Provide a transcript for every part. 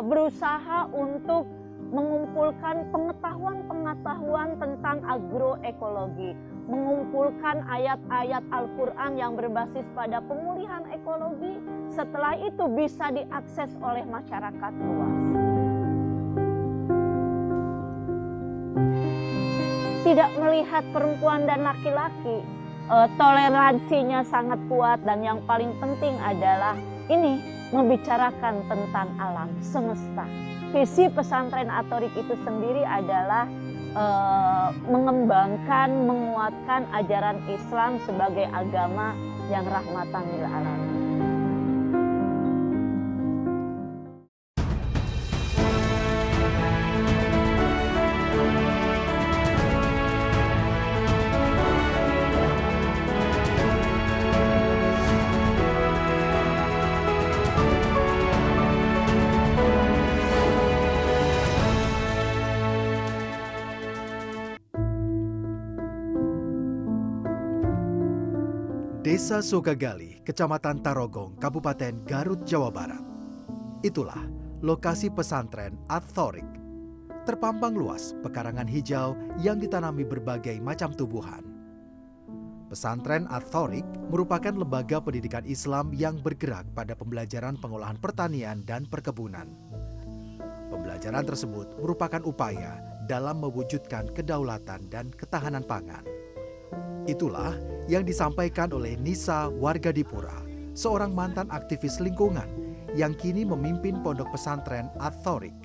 berusaha untuk mengumpulkan pengetahuan-pengetahuan tentang agroekologi, mengumpulkan ayat-ayat Al-Quran yang berbasis pada pemulihan ekologi, setelah itu bisa diakses oleh masyarakat luas. Tidak melihat perempuan dan laki-laki, toleransinya sangat kuat, dan yang paling penting adalah ini membicarakan tentang alam semesta. Visi pesantren At-Thoriq itu sendiri adalah mengembangkan, menguatkan ajaran Islam sebagai agama yang rahmatan lil alamin. Desa Sogagali, Kecamatan Tarogong, Kabupaten Garut, Jawa Barat. Itulah lokasi pesantren At-Thoriq. Terpampang luas pekarangan hijau yang ditanami berbagai macam tumbuhan. Pesantren At-Thoriq merupakan lembaga pendidikan Islam yang bergerak pada pembelajaran pengolahan pertanian dan perkebunan. Pembelajaran tersebut merupakan upaya dalam mewujudkan kedaulatan dan ketahanan pangan. Itulah yang disampaikan oleh Nisa Wargadipura, seorang mantan aktivis lingkungan yang kini memimpin pondok pesantren At-Thoriq.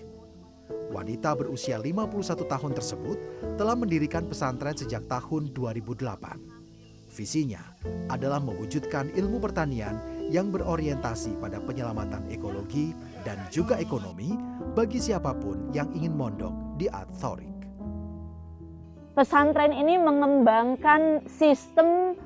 Wanita berusia 51 tahun tersebut telah mendirikan pesantren sejak tahun 2008. Visinya adalah mewujudkan ilmu pertanian yang berorientasi pada penyelamatan ekologi dan juga ekonomi bagi siapapun yang ingin mondok di At-Thoriq. Pesantren ini mengembangkan sistem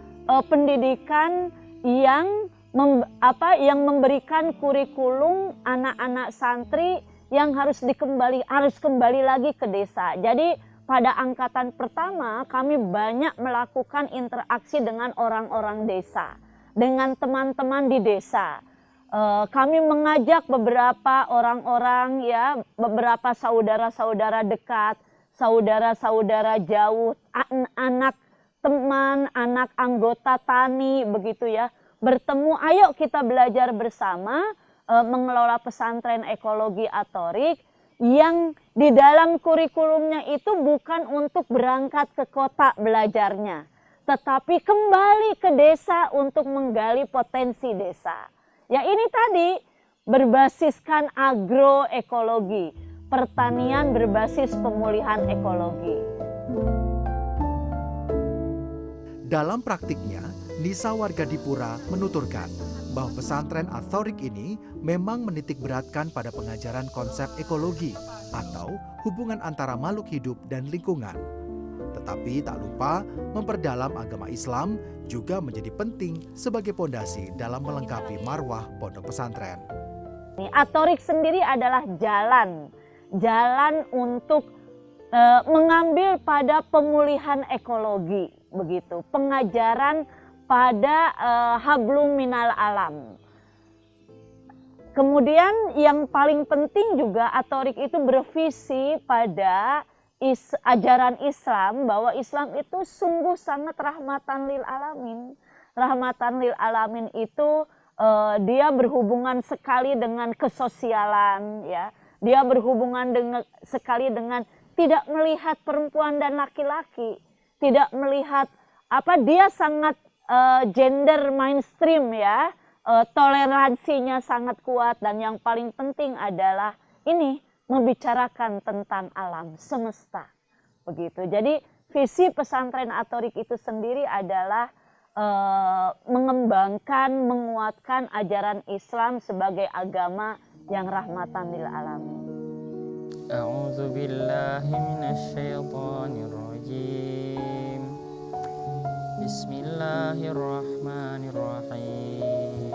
pendidikan yang memberikan kurikulum anak-anak santri yang harus kembali lagi ke desa. Jadi pada angkatan pertama kami banyak melakukan interaksi dengan orang-orang desa, dengan teman-teman di desa. Kami mengajak beberapa orang-orang, ya, beberapa saudara-saudara dekat, saudara-saudara jauh, anak teman, anak anggota tani, begitu ya, bertemu, ayo kita belajar bersama mengelola pesantren ekologi At-Thoriq yang di dalam kurikulumnya itu bukan untuk berangkat ke kota belajarnya, tetapi kembali ke desa untuk menggali potensi desa. Ya, ini tadi berbasiskan agroekologi, pertanian berbasis pemulihan ekologi. Dalam praktiknya, Nisa Wargadipura menuturkan bahwa pesantren At-Thoriq ini memang menitik beratkan pada pengajaran konsep ekologi atau hubungan antara makhluk hidup dan lingkungan. Tetapi tak lupa memperdalam agama Islam juga menjadi penting sebagai pondasi dalam melengkapi marwah pondok pesantren. At-Thoriq sendiri adalah jalan untuk mengambil pada pemulihan ekologi, begitu, pengajaran pada hablum minal alam. Kemudian yang paling penting juga At-Thoriq itu bervisi pada ajaran Islam, bahwa Islam itu sungguh sangat rahmatan lil alamin. Rahmatan lil alamin itu dia berhubungan sekali dengan kesosialan, ya. Dia berhubungan sekali dengan tidak melihat perempuan dan laki-laki, tidak melihat dia sangat gender mainstream, ya, toleransinya sangat kuat, dan yang paling penting adalah ini membicarakan tentang alam semesta, begitu. Jadi visi pesantren At-Thoriq itu sendiri adalah mengembangkan, menguatkan ajaran Islam sebagai agama yang rahmatan lil alamin. A'udzu billahi minasyaitonir rajim. Bismillahirrahmanirrahim.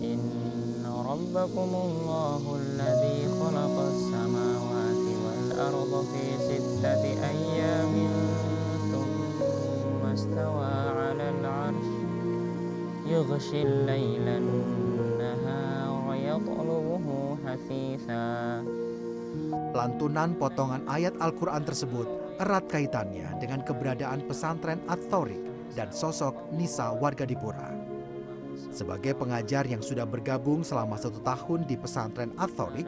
Inna rabbakumullahu alladzi khalaqas samawati wal arda fi sittati ayyamin tsumma istawa 'alal 'arsy yughshil lailan nahara يطلبه حثيثا. Lantunan potongan ayat Al-Quran tersebut erat kaitannya dengan keberadaan pesantren At-Thoriq dan sosok Nisa Wargadipura. Sebagai pengajar yang sudah bergabung selama 1 tahun di pesantren At-Thoriq,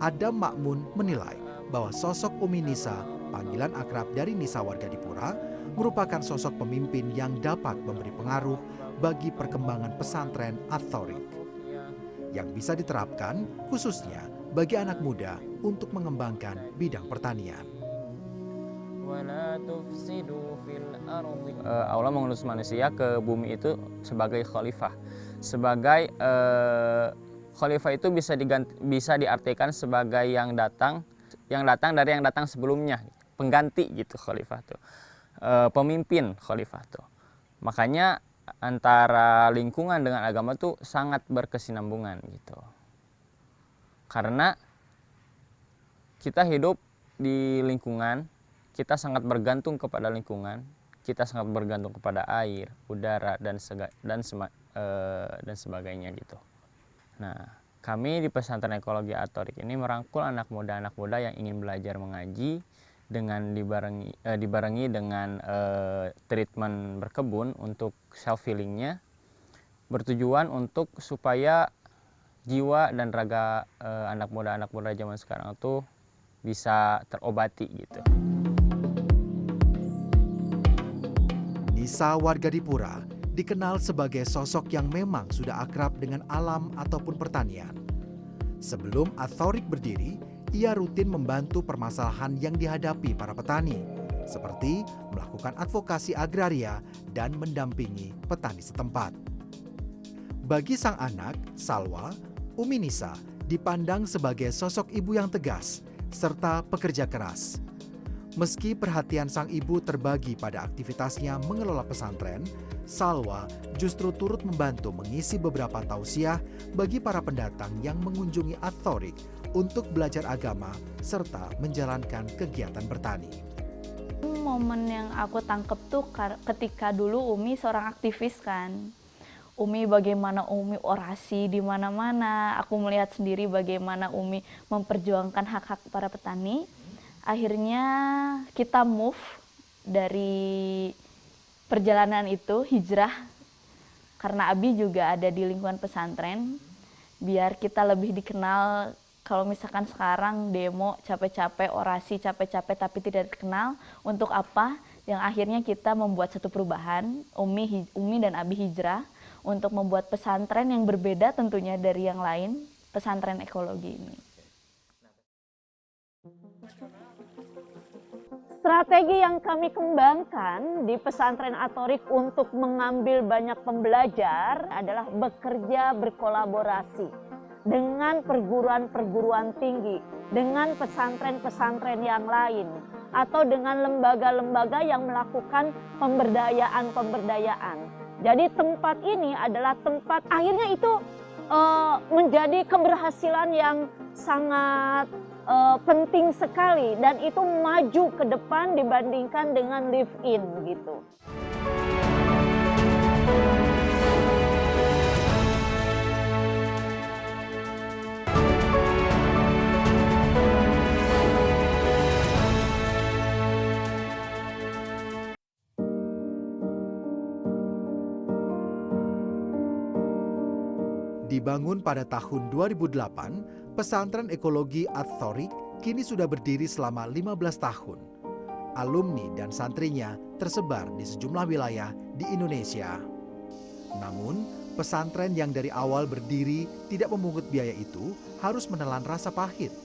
Adam Makmun menilai bahwa sosok Umi Nisa, panggilan akrab dari Nisa Wargadipura, merupakan sosok pemimpin yang dapat memberi pengaruh bagi perkembangan pesantren At-Thoriq, yang bisa diterapkan khususnya bagi anak muda untuk mengembangkan bidang pertanian. Allah mengutus manusia ke bumi itu sebagai khalifah. Sebagai khalifah itu bisa diartikan sebagai yang datang dari yang datang sebelumnya, pengganti gitu khalifah tuh. Pemimpin khalifah tuh. Makanya antara lingkungan dengan agama tuh sangat berkesinambungan gitu. Karena kita hidup di lingkungan, kita sangat bergantung kepada lingkungan, kita sangat bergantung kepada air, udara dan sebagainya gitu. Nah, kami di pesantren ekologi At-Thoriq ini merangkul anak muda yang ingin belajar mengaji dengan dibarengi dengan treatment berkebun untuk self healingnya, bertujuan untuk supaya jiwa dan raga anak muda zaman sekarang itu bisa terobati gitu. Nisa Wargadipura dikenal sebagai sosok yang memang sudah akrab dengan alam ataupun pertanian. Sebelum At-Thoriq berdiri, ia rutin membantu permasalahan yang dihadapi para petani, seperti melakukan advokasi agraria dan mendampingi petani setempat. Bagi sang anak, Salwa, Umi Nisa dipandang sebagai sosok ibu yang tegas serta pekerja keras. Meski perhatian sang ibu terbagi pada aktivitasnya mengelola pesantren, Salwa justru turut membantu mengisi beberapa tausiah bagi para pendatang yang mengunjungi At-Thoriq untuk belajar agama serta menjalankan kegiatan bertani. Momen yang aku tangkep tuh ketika dulu Umi seorang aktivis kan. Umi bagaimana Umi orasi di mana-mana. Aku melihat sendiri bagaimana Umi memperjuangkan hak-hak para petani. Akhirnya kita move dari perjalanan itu, hijrah. Karena Abi juga ada di lingkungan pesantren. Biar kita lebih dikenal. Kalau misalkan sekarang demo capek-capek, orasi capek-capek tapi tidak dikenal, untuk apa? Yang akhirnya kita membuat satu perubahan, Umi dan Abi hijrah untuk membuat pesantren yang berbeda tentunya dari yang lain, pesantren ekologi ini. Strategi yang kami kembangkan di pesantren At-Thoriq untuk mengambil banyak pembelajar adalah bekerja berkolaborasi dengan perguruan-perguruan tinggi, dengan pesantren-pesantren yang lain, atau dengan lembaga-lembaga yang melakukan pemberdayaan. Jadi tempat ini adalah tempat akhirnya itu menjadi keberhasilan yang sangat penting sekali, dan itu maju ke depan dibandingkan dengan live-in gitu. Dibangun pada tahun 2008, pesantren ekologi At-Thoriq kini sudah berdiri selama 15 tahun. Alumni dan santrinya tersebar di sejumlah wilayah di Indonesia. Namun, pesantren yang dari awal berdiri tidak memungut biaya itu harus menelan rasa pahit.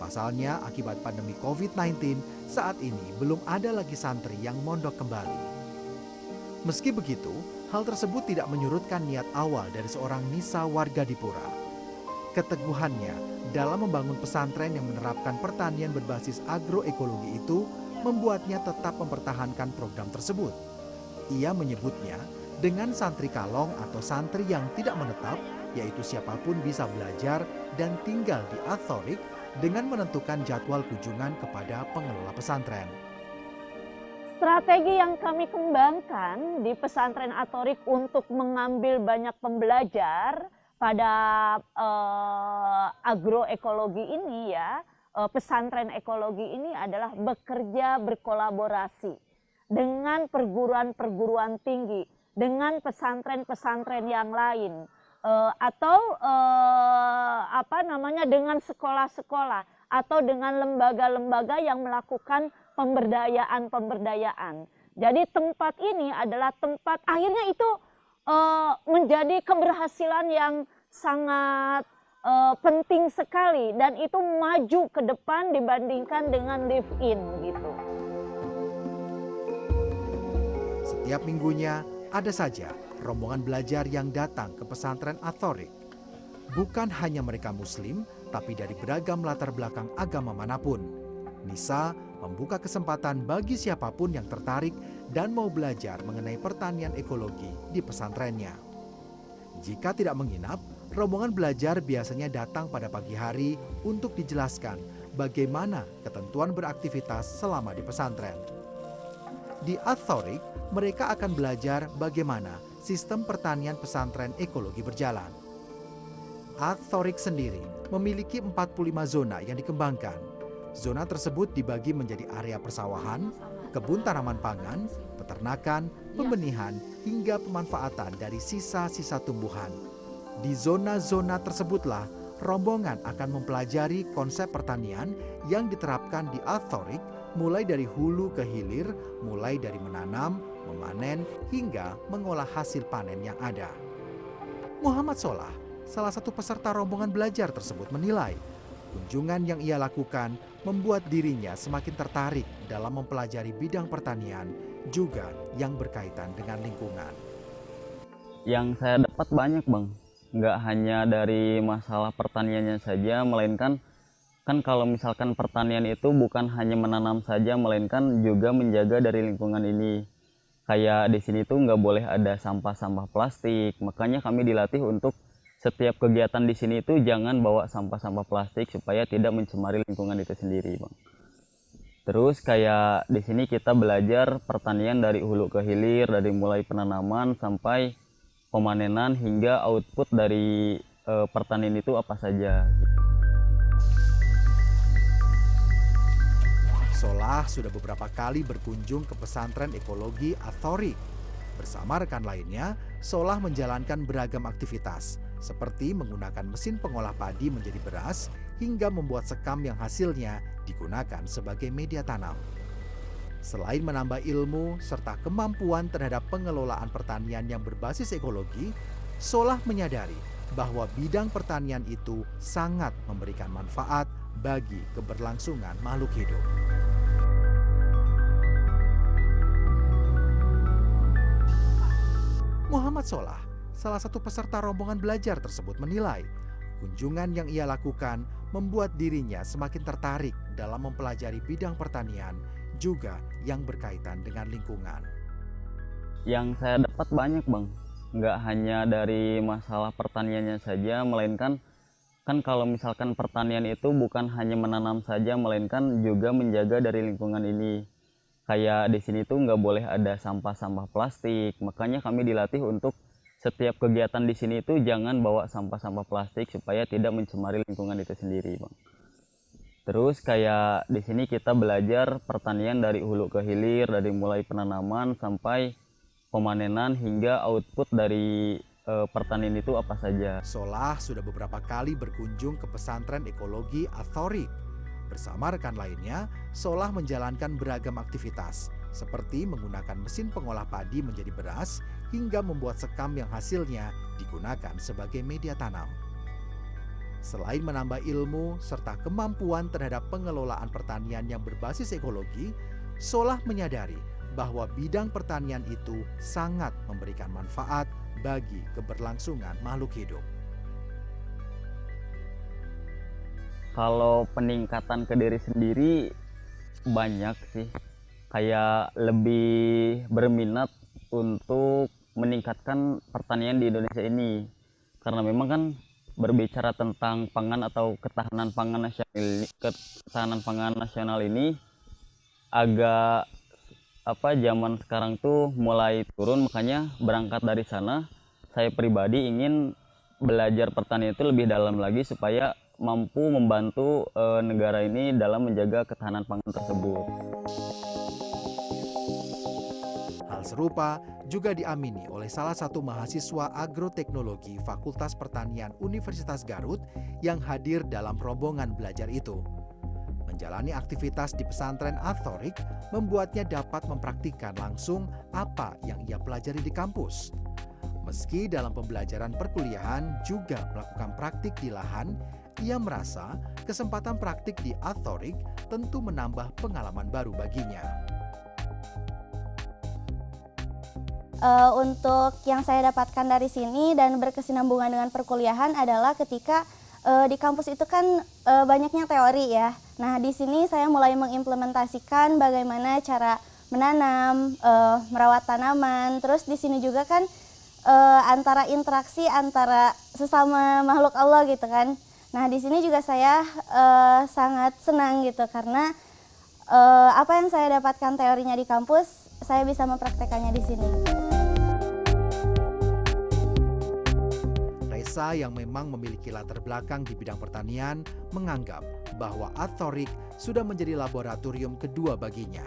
Pasalnya, akibat pandemi COVID-19, saat ini belum ada lagi santri yang mondok kembali. Meski begitu, hal tersebut tidak menyurutkan niat awal dari seorang Nisa Wargadipura. Keteguhannya dalam membangun pesantren yang menerapkan pertanian berbasis agroekologi itu membuatnya tetap mempertahankan program tersebut. Ia menyebutnya dengan santri kalong atau santri yang tidak menetap, yaitu siapapun bisa belajar dan tinggal di At-Thoriq dengan menentukan jadwal kunjungan kepada pengelola pesantren. Strategi yang kami kembangkan di pesantren At-Thoriq untuk mengambil banyak pembelajar pada agroekologi ini ya, pesantren ekologi ini adalah bekerja berkolaborasi dengan perguruan-perguruan tinggi, dengan pesantren-pesantren yang lain, atau dengan sekolah-sekolah atau dengan lembaga-lembaga yang melakukan pemberdayaan. Jadi tempat ini adalah tempat akhirnya itu menjadi keberhasilan yang sangat penting sekali, dan itu maju ke depan dibandingkan dengan live in gitu. Setiap minggunya ada saja rombongan belajar yang datang ke pesantren Ats-Thoriq. Bukan hanya mereka muslim, tapi dari beragam latar belakang agama manapun. Nisa membuka kesempatan bagi siapapun yang tertarik dan mau belajar mengenai pertanian ekologi di pesantrennya. Jika tidak menginap, rombongan belajar biasanya datang pada pagi hari untuk dijelaskan bagaimana ketentuan beraktivitas selama di pesantren. Di Ats-Thoriq, mereka akan belajar bagaimana sistem pertanian pesantren ekologi berjalan. Ats-Thoriq sendiri memiliki 45 zona yang dikembangkan. Zona tersebut dibagi menjadi area persawahan, kebun tanaman pangan, peternakan, pembenihan, hingga pemanfaatan dari sisa-sisa tumbuhan. Di zona-zona tersebutlah rombongan akan mempelajari konsep pertanian yang diterapkan di Ats-Thoriq, mulai dari hulu ke hilir, mulai dari menanam, memanen, hingga mengolah hasil panen yang ada. Muhammad Solah, salah satu peserta rombongan belajar tersebut, menilai kunjungan yang ia lakukan membuat dirinya semakin tertarik dalam mempelajari bidang pertanian, juga yang berkaitan dengan lingkungan. Yang saya dapat banyak, Bang. Nggak hanya dari masalah pertaniannya saja, melainkan kan kalau misalkan pertanian itu bukan hanya menanam saja, melainkan juga menjaga dari lingkungan ini. Kayak di sini tuh nggak boleh ada sampah-sampah plastik, makanya kami dilatih untuk setiap kegiatan di sini itu jangan bawa sampah-sampah plastik supaya tidak mencemari lingkungan itu sendiri, Bang. Terus kayak di sini kita belajar pertanian dari hulu ke hilir, dari mulai penanaman sampai pemanenan hingga output dari pertanian itu apa saja. Solah sudah beberapa kali berkunjung ke pesantren ekologi Ats-Thoriq. Bersama rekan lainnya, Solah menjalankan beragam aktivitas, seperti menggunakan mesin pengolah padi menjadi beras, hingga membuat sekam yang hasilnya digunakan sebagai media tanam. Selain menambah ilmu serta kemampuan terhadap pengelolaan pertanian yang berbasis ekologi, Solah menyadari bahwa bidang pertanian itu sangat memberikan manfaat bagi keberlangsungan makhluk hidup. Muhammad Solah, salah satu peserta rombongan belajar tersebut, menilai kunjungan yang ia lakukan membuat dirinya semakin tertarik dalam mempelajari bidang pertanian, juga yang berkaitan dengan lingkungan. Yang saya dapat banyak, Bang. Nggak hanya dari masalah pertaniannya saja, melainkan kan kalau misalkan pertanian itu bukan hanya menanam saja, melainkan juga menjaga dari lingkungan ini. Kayak di sini tuh nggak boleh ada sampah-sampah plastik, makanya kami dilatih untuk setiap kegiatan di sini itu jangan bawa sampah-sampah plastik supaya tidak mencemari lingkungan itu sendiri, Bang. Terus kayak di sini kita belajar pertanian dari hulu ke hilir, dari mulai penanaman sampai pemanenan hingga output dari pertanian itu apa saja. Solah sudah beberapa kali berkunjung ke pesantren ekologi Ats-Thoriq. Bersama rekan lainnya, Solah menjalankan beragam aktivitas, seperti menggunakan mesin pengolah padi menjadi beras, hingga membuat sekam yang hasilnya digunakan sebagai media tanam. Selain menambah ilmu serta kemampuan terhadap pengelolaan pertanian yang berbasis ekologi, Solah menyadari bahwa bidang pertanian itu sangat memberikan manfaat bagi keberlangsungan makhluk hidup. Kalau peningkatan ke diri sendiri banyak sih. Kayak lebih berminat untuk meningkatkan pertanian di Indonesia ini. Karena memang kan berbicara tentang pangan atau ketahanan pangan nasional ini agak zaman sekarang tuh mulai turun, makanya berangkat dari sana saya pribadi ingin belajar pertanian itu lebih dalam lagi supaya mampu membantu negara ini dalam menjaga ketahanan pangan tersebut. Hal serupa juga diamini oleh salah satu mahasiswa agroteknologi Fakultas Pertanian Universitas Garut yang hadir dalam rombongan belajar itu. Menjalani aktivitas di pesantren Ats-Thoriq membuatnya dapat mempraktikkan langsung apa yang ia pelajari di kampus. Meski dalam pembelajaran perkuliahan juga melakukan praktik di lahan, ia merasa kesempatan praktik di Ats-Thoriq tentu menambah pengalaman baru baginya. Untuk yang saya dapatkan dari sini dan berkesinambungan dengan perkuliahan adalah ketika di kampus itu kan banyaknya teori ya. Nah, di sini saya mulai mengimplementasikan bagaimana cara menanam, merawat tanaman. Terus di sini juga kan antara interaksi antara sesama makhluk Allah gitu kan. Nah, di sini juga saya sangat senang gitu karena apa yang saya dapatkan teorinya di kampus, saya bisa mempraktekannya di sini. Reza yang memang memiliki latar belakang di bidang pertanian menganggap bahwa Ats-Thoriq sudah menjadi laboratorium kedua baginya.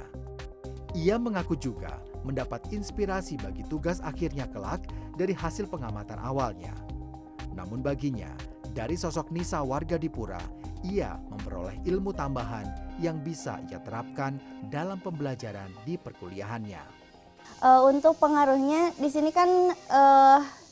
Ia mengaku juga mendapat inspirasi bagi tugas akhirnya kelak dari hasil pengamatan awalnya. Namun baginya, dari sosok Nisa warga Dipura, ia memperoleh ilmu tambahan yang bisa ia terapkan dalam pembelajaran di perkuliahannya. Untuk pengaruhnya di sini kan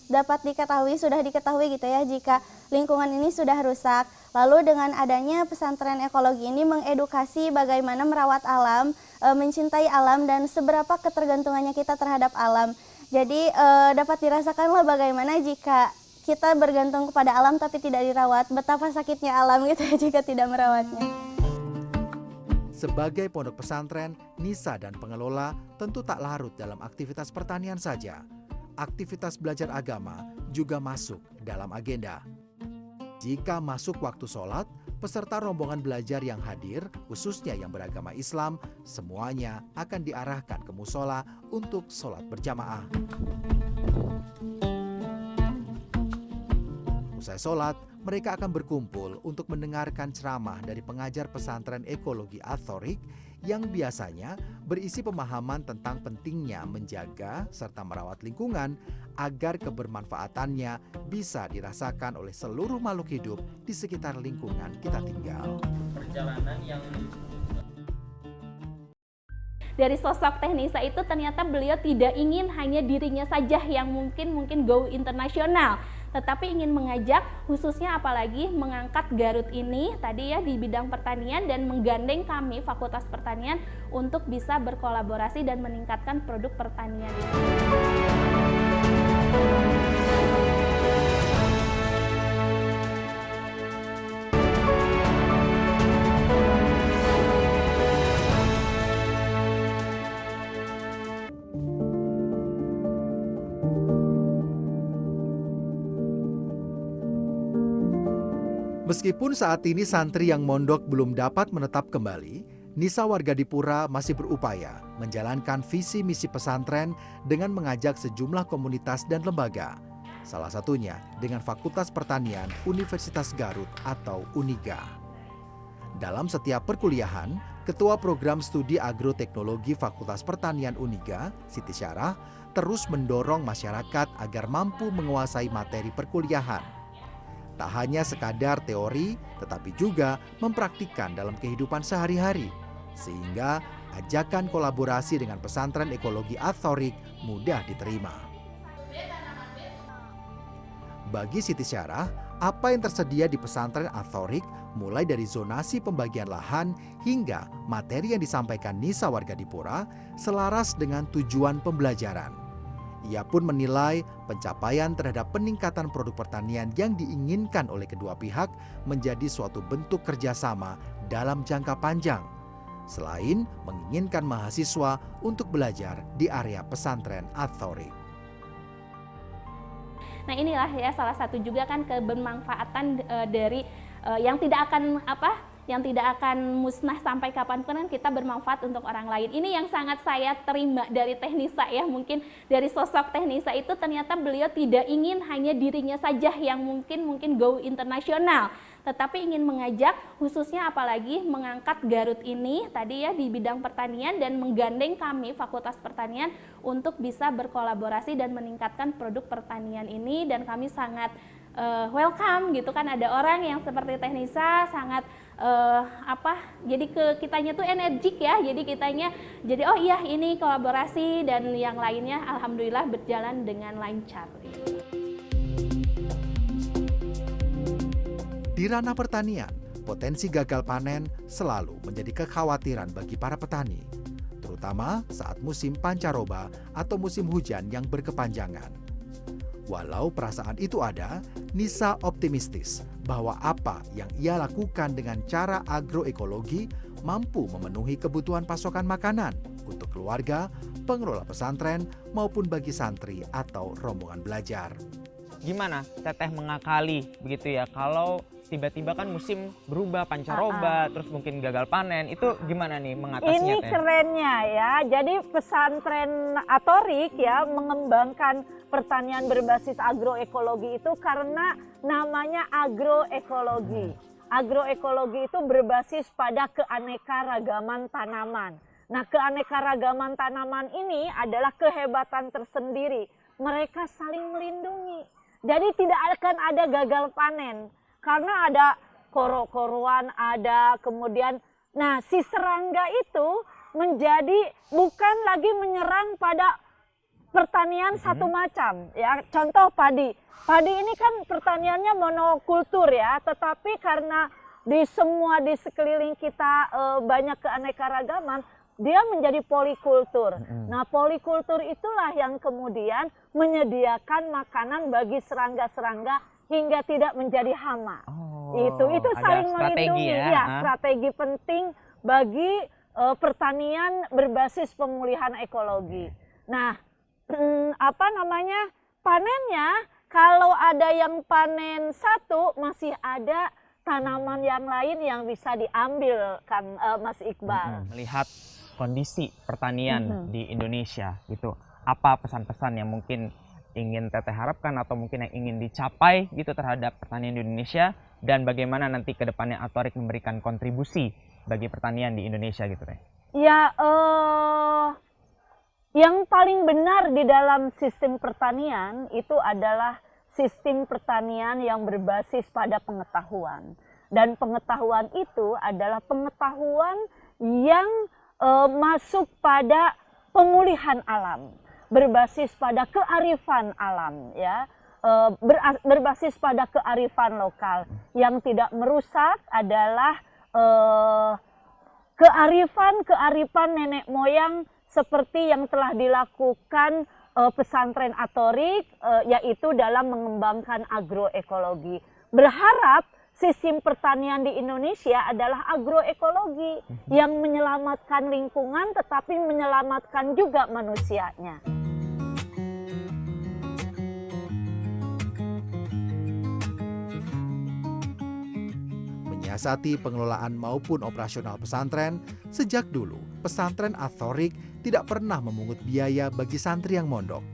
sudah diketahui gitu ya jika lingkungan ini sudah rusak. Lalu dengan adanya pesantren ekologi ini mengedukasi bagaimana merawat alam, mencintai alam dan seberapa ketergantungannya kita terhadap alam. Jadi dapat dirasakanlah bagaimana jika kita bergantung kepada alam tapi tidak dirawat, betapa sakitnya alam gitu ya jika tidak merawatnya. Sebagai pondok pesantren, Nisa dan pengelola tentu tak larut dalam aktivitas pertanian saja. Aktivitas belajar agama juga masuk dalam agenda. Jika masuk waktu sholat, peserta rombongan belajar yang hadir, khususnya yang beragama Islam, semuanya akan diarahkan ke musola untuk sholat berjamaah. Usai sholat, mereka akan berkumpul untuk mendengarkan ceramah dari pengajar pesantren ekologi Ats-Thoriq yang biasanya berisi pemahaman tentang pentingnya menjaga serta merawat lingkungan agar kebermanfaatannya bisa dirasakan oleh seluruh makhluk hidup di sekitar lingkungan kita tinggal. Perjalanan yang dari sosok Teh Nisa itu ternyata beliau tidak ingin hanya dirinya saja yang mungkin go internasional, tetapi ingin mengajak khususnya apalagi mengangkat Garut ini tadi ya di bidang pertanian dan menggandeng kami Fakultas Pertanian untuk bisa berkolaborasi dan meningkatkan produk pertanian. Meskipun saat ini santri yang mondok belum dapat menetap kembali, Nisa warga Dipura masih berupaya menjalankan visi misi pesantren dengan mengajak sejumlah komunitas dan lembaga. Salah satunya dengan Fakultas Pertanian Universitas Garut atau UNIGA. Dalam setiap perkuliahan, Ketua Program Studi Agroteknologi Fakultas Pertanian UNIGA, Siti Syarah, terus mendorong masyarakat agar mampu menguasai materi perkuliahan. Tak hanya sekadar teori, tetapi juga mempraktikkan dalam kehidupan sehari-hari. Sehingga ajakan kolaborasi dengan pesantren ekologi Ats-Thoriq mudah diterima. Bagi Siti Syarah, apa yang tersedia di pesantren Ats-Thoriq mulai dari zonasi pembagian lahan hingga materi yang disampaikan Nisa warga Dipura selaras dengan tujuan pembelajaran. Ia pun menilai pencapaian terhadap peningkatan produk pertanian yang diinginkan oleh kedua pihak menjadi suatu bentuk kerjasama dalam jangka panjang. Selain menginginkan mahasiswa untuk belajar di area pesantren Ats-Thoriq. Nah inilah ya salah satu juga kan kebermanfaatan dari yang tidak akan yang tidak akan musnah sampai kapanpun, kan kita bermanfaat untuk orang lain. Ini yang sangat saya terima dari Teknisa ya, mungkin dari sosok Teknisa itu ternyata beliau tidak ingin hanya dirinya saja yang mungkin go internasional, tetapi ingin mengajak, khususnya apalagi mengangkat Garut ini tadi ya di bidang pertanian dan menggandeng kami Fakultas Pertanian untuk bisa berkolaborasi dan meningkatkan produk pertanian ini. Dan kami sangat welcome gitu kan, ada orang yang seperti Teknisa sangat jadi kitanya tuh energik ya, jadi oh iya ini kolaborasi, dan yang lainnya alhamdulillah berjalan dengan lancar. Di ranah pertanian, potensi gagal panen selalu menjadi kekhawatiran bagi para petani, terutama saat musim pancaroba atau musim hujan yang berkepanjangan. Walau perasaan itu ada, Nisa optimistis bahwa apa yang ia lakukan dengan cara agroekologi mampu memenuhi kebutuhan pasokan makanan untuk keluarga, pengelola pesantren, maupun bagi santri atau rombongan belajar. Gimana Teteh mengakali begitu ya, kalau tiba-tiba kan musim berubah, pancaroba, terus mungkin gagal panen, itu gimana nih mengatasinya? Ini kerennya ya, jadi pesantren Atorik ya mengembangkan pertanian berbasis agroekologi itu karena namanya agroekologi. Agroekologi itu berbasis pada keanekaragaman tanaman. Nah, keanekaragaman tanaman ini adalah kehebatan tersendiri. Mereka saling melindungi. Jadi tidak akan ada gagal panen. Karena ada koro-koroan, ada kemudian, nah si serangga itu menjadi bukan lagi menyerang pada pertanian satu macam ya. Contoh padi ini kan pertaniannya monokultur ya, tetapi karena di sekeliling kita banyak keanekaragaman, dia menjadi polikultur. Nah, polikultur itulah yang kemudian menyediakan makanan bagi serangga-serangga hingga tidak menjadi hama. Itu saling melindungi ya, strategi penting bagi pertanian berbasis pemulihan ekologi. Nah, panennya kalau ada yang panen satu, masih ada tanaman yang lain yang bisa diambil, Kang Mas Iqbal. Melihat kondisi pertanian di Indonesia gitu, apa pesan-pesan yang mungkin ingin Teteh harapkan atau mungkin yang ingin dicapai gitu terhadap pertanian di Indonesia, dan bagaimana nanti ke depannya Atorik memberikan kontribusi bagi pertanian di Indonesia gitu Teh? Ya, yang paling benar di dalam sistem pertanian itu adalah sistem pertanian yang berbasis pada pengetahuan. Dan pengetahuan itu adalah pengetahuan yang masuk pada pemulihan alam, berbasis pada kearifan alam ya, berbasis pada kearifan lokal. Yang tidak merusak adalah kearifan nenek moyang seperti yang telah dilakukan pesantren Atorik, yaitu dalam mengembangkan agroekologi. Berharap sistem pertanian di Indonesia adalah agroekologi yang menyelamatkan lingkungan tetapi menyelamatkan juga manusianya. Menyiasati pengelolaan maupun operasional pesantren, sejak dulu pesantren Atorik tidak pernah memungut biaya bagi santri yang mondok.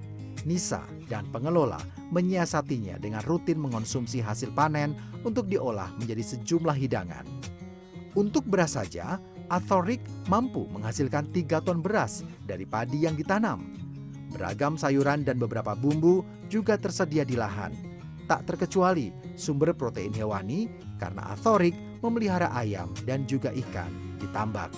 Nisa dan pengelola menyiasatinya dengan rutin mengonsumsi hasil panen untuk diolah menjadi sejumlah hidangan. Untuk beras saja, Atorik mampu menghasilkan 3 ton beras dari padi yang ditanam. Beragam sayuran dan beberapa bumbu juga tersedia di lahan. Tak terkecuali sumber protein hewani karena Atorik memelihara ayam dan juga ikan di tambak.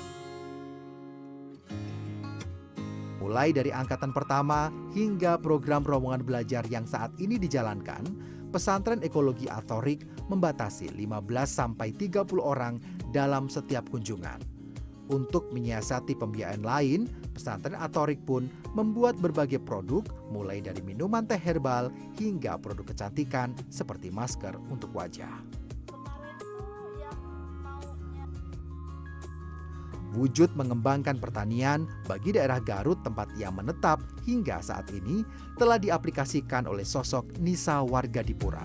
Mulai dari angkatan pertama hingga program rombongan belajar yang saat ini dijalankan, pesantren ekologi Atorik membatasi 15-30 orang dalam setiap kunjungan. Untuk menyiasati pembiayaan lain, pesantren Atorik pun membuat berbagai produk mulai dari minuman teh herbal hingga produk kecantikan seperti masker untuk wajah. Wujud mengembangkan pertanian bagi daerah Garut tempat ia menetap hingga saat ini telah diaplikasikan oleh sosok Nisa Wargadipura.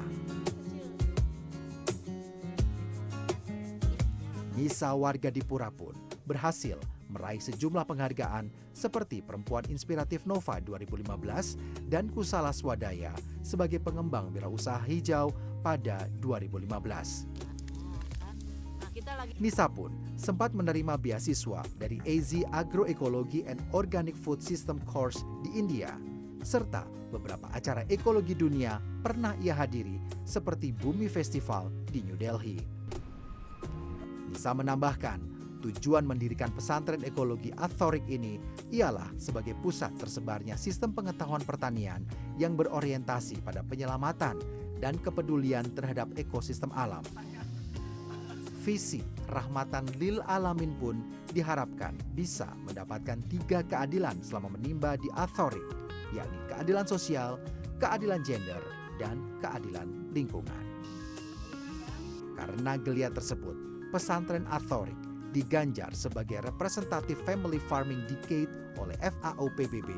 Nisa warga Dipura pun berhasil meraih sejumlah penghargaan seperti Perempuan Inspiratif Nova 2015 dan Kusala Swadaya sebagai pengembang wirausaha hijau pada 2015. Nisa pun sempat menerima beasiswa dari AZ Agroecology and Organic Food System Course di India, serta beberapa acara ekologi dunia pernah ia hadiri seperti Bumi Festival di New Delhi. Nisa menambahkan, tujuan mendirikan pesantren ekologi Athorik ini ialah sebagai pusat tersebarnya sistem pengetahuan pertanian yang berorientasi pada penyelamatan dan kepedulian terhadap ekosistem alam. Visi Rahmatan Lil Alamin pun diharapkan bisa mendapatkan 3 keadilan selama menimba di Athorik, yakni keadilan sosial, keadilan gender, dan keadilan lingkungan. Karena geliat tersebut, pesantren Athorik diganjar sebagai representatif Family Farming Decade oleh FAO PBB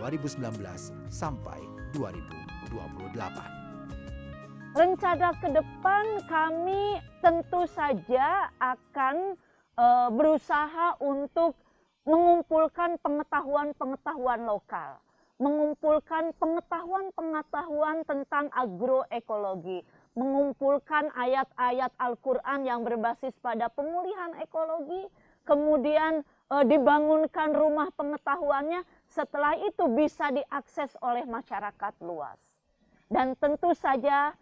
2019 sampai 2028. Rencana ke depan kami tentu saja akan berusaha untuk mengumpulkan pengetahuan-pengetahuan lokal, mengumpulkan pengetahuan-pengetahuan tentang agroekologi, mengumpulkan ayat-ayat Al-Quran yang berbasis pada pemulihan ekologi, kemudian dibangunkan rumah pengetahuannya, setelah itu bisa diakses oleh masyarakat luas. Dan tentu saja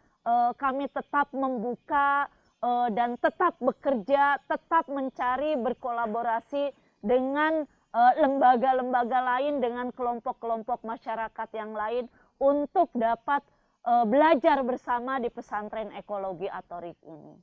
kami tetap membuka dan tetap bekerja, tetap mencari berkolaborasi dengan lembaga-lembaga lain, dengan kelompok-kelompok masyarakat yang lain untuk dapat belajar bersama di pesantren ekologi Athorik ini.